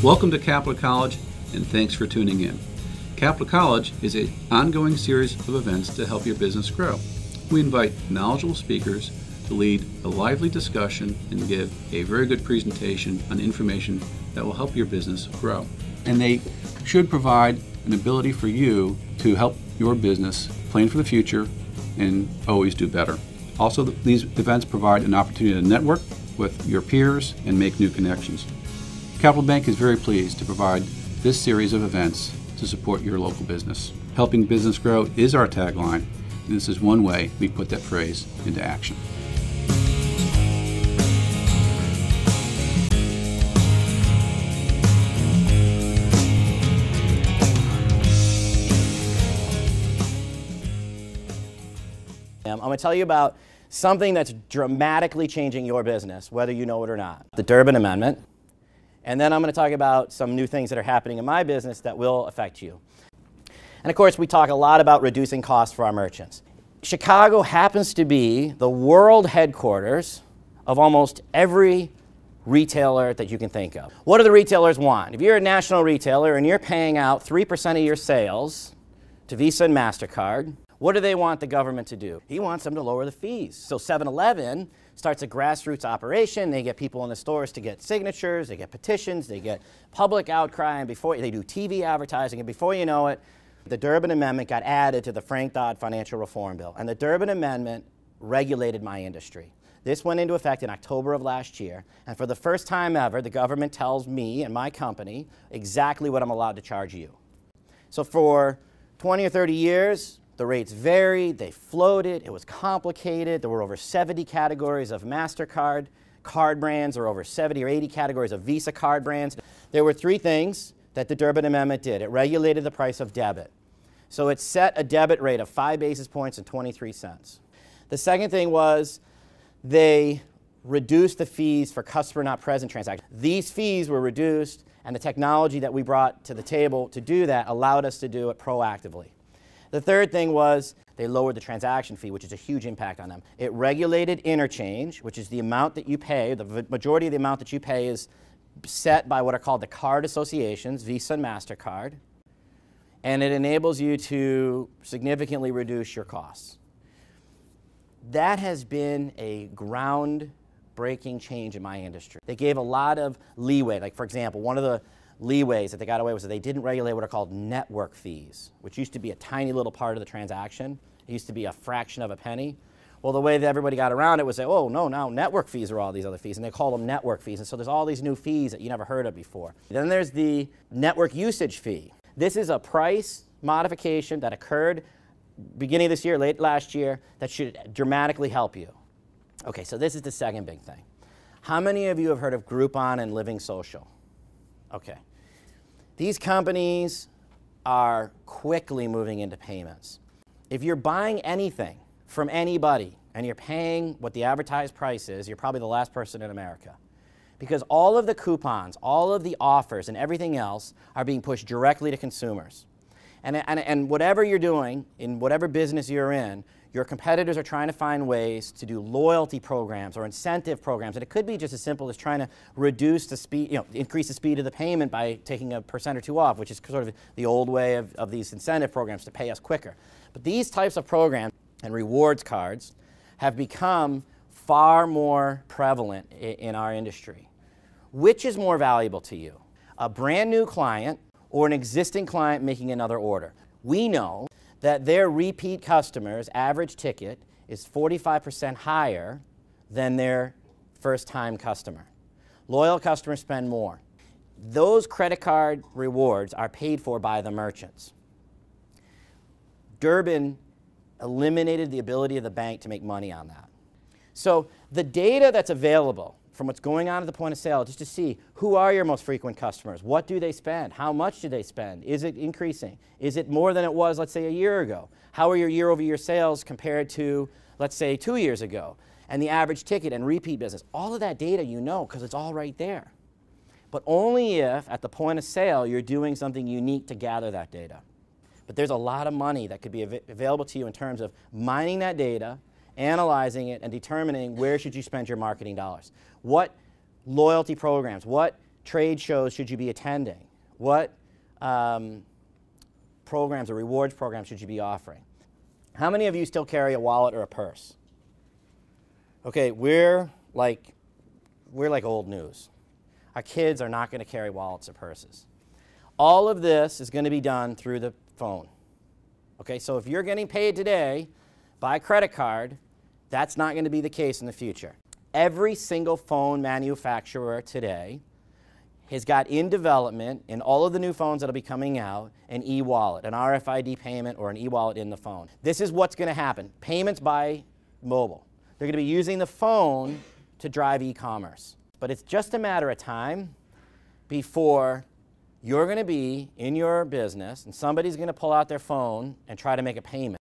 Welcome to Capital College, and thanks for tuning in. Capital College is an ongoing series of events to help your business grow. We invite knowledgeable speakers to lead a lively discussion and give a very good presentation on information that will help your business grow. And they should provide an ability for you to help your business plan for the future and always do better. Also, these events provide an opportunity to network with your peers and make new connections. Capital Bank is very pleased to provide this series of events to support your local business. Helping business grow is our tagline, and this is one way we put that phrase into action. I'm going to tell you about something that's dramatically changing your business, whether you know it or not. The Durbin Amendment. And then I'm going to talk about some new things that are happening in my business that will affect you. And of course, we talk a lot about reducing costs for our merchants. Chicago happens to be the world headquarters of almost every retailer that you can think of. What do the retailers want? If you're a national retailer and you're paying out 3% of your sales to Visa and MasterCard, what do they want the government to do? He wants them to lower the fees. So 7-Eleven starts a grassroots operation. They get people in the stores to get signatures, they get petitions, they get public outcry, and before they do TV advertising, and before you know it, the Durbin Amendment got added to the Frank-Dodd Financial Reform Bill. And the Durbin Amendment regulated my industry. This went into effect in October of last year, and for the first time ever, the government tells me and my company exactly what I'm allowed to charge you. So for 20 or 30 years, the rates varied, they floated, it was complicated. There were over 70 categories of MasterCard card brands, or over 70 or 80 categories of Visa card brands. There were three things that the Durbin Amendment did. It regulated the price of debit. So it set a debit rate of 5 basis points and 23 cents. The second thing was they reduced the fees for customer not present transactions. These fees were reduced, and the technology that we brought to the table to do that allowed us to do it proactively. The third thing was they lowered the transaction fee, which is a huge impact on them. It regulated InterChange, which is the amount that you pay. The majority of the amount that you pay is set by what are called the card associations, Visa and MasterCard, and it enables you to significantly reduce your costs. That has been a groundbreaking change in my industry. They gave a lot of leeway. Like, for example, one of the leeways that they got away with was that they didn't regulate what are called network fees, which used to be a tiny little part of the transaction. It used to be a fraction of a penny. Well, the way that everybody got around it was say, oh, no, now network fees are all these other fees, and they call them network fees. And so there's all these new fees that you never heard of before. Then there's the network usage fee. This is a price modification that occurred beginning of this year, late last year, that should dramatically help you. Okay, so this is the second big thing. How many of you have heard of Groupon and Living Social? Okay. These companies are quickly moving into payments. If you're buying anything from anybody and you're paying what the advertised price is, you're probably the last person in America. Because all of the coupons, all of the offers, and everything else are being pushed directly to consumers. And whatever you're doing, in whatever business you're in, your competitors are trying to find ways to do loyalty programs or incentive programs. And it could be just as simple as trying to reduce the speed, increase the speed of the payment by taking a % or 2 off, which is sort of the old way of these incentive programs to pay us quicker. But these types of programs and rewards cards have become far more prevalent in our industry. Which is more valuable to you? A brand new client or an existing client making another order? We know that their repeat customers' average ticket is 45% higher than their first-time customer. Loyal customers spend more. Those credit card rewards are paid for by the merchants. Durbin eliminated the ability of the bank to make money on that. So the data that's available from what's going on at the point of sale, just to see who are your most frequent customers, what do they spend, how much do they spend, is it increasing, is it more than it was, let's say, a year ago, how are your year-over-year sales compared to, let's say, 2 years ago, and the average ticket and repeat business. All of that data you know because it's all right there. But only if at the point of sale you're doing something unique to gather that data. But there's a lot of money that could be available to you in terms of mining that data, analyzing it, and determining where should you spend your marketing dollars. What loyalty programs, what trade shows should you be attending? What programs or rewards programs should you be offering? How many of you still carry a wallet or a purse? Okay, we're like old news. Our kids are not going to carry wallets or purses. All of this is going to be done through the phone. Okay, so if you're getting paid today by credit card, that's not going to be the case in the future. Every single phone manufacturer today has got in development, in all of the new phones that will be coming out, an e-wallet, an RFID payment or an e-wallet in the phone. This is what's going to happen. Payments by mobile. They're going to be using the phone to drive e-commerce. But it's just a matter of time before you're going to be in your business and somebody's going to pull out their phone and try to make a payment.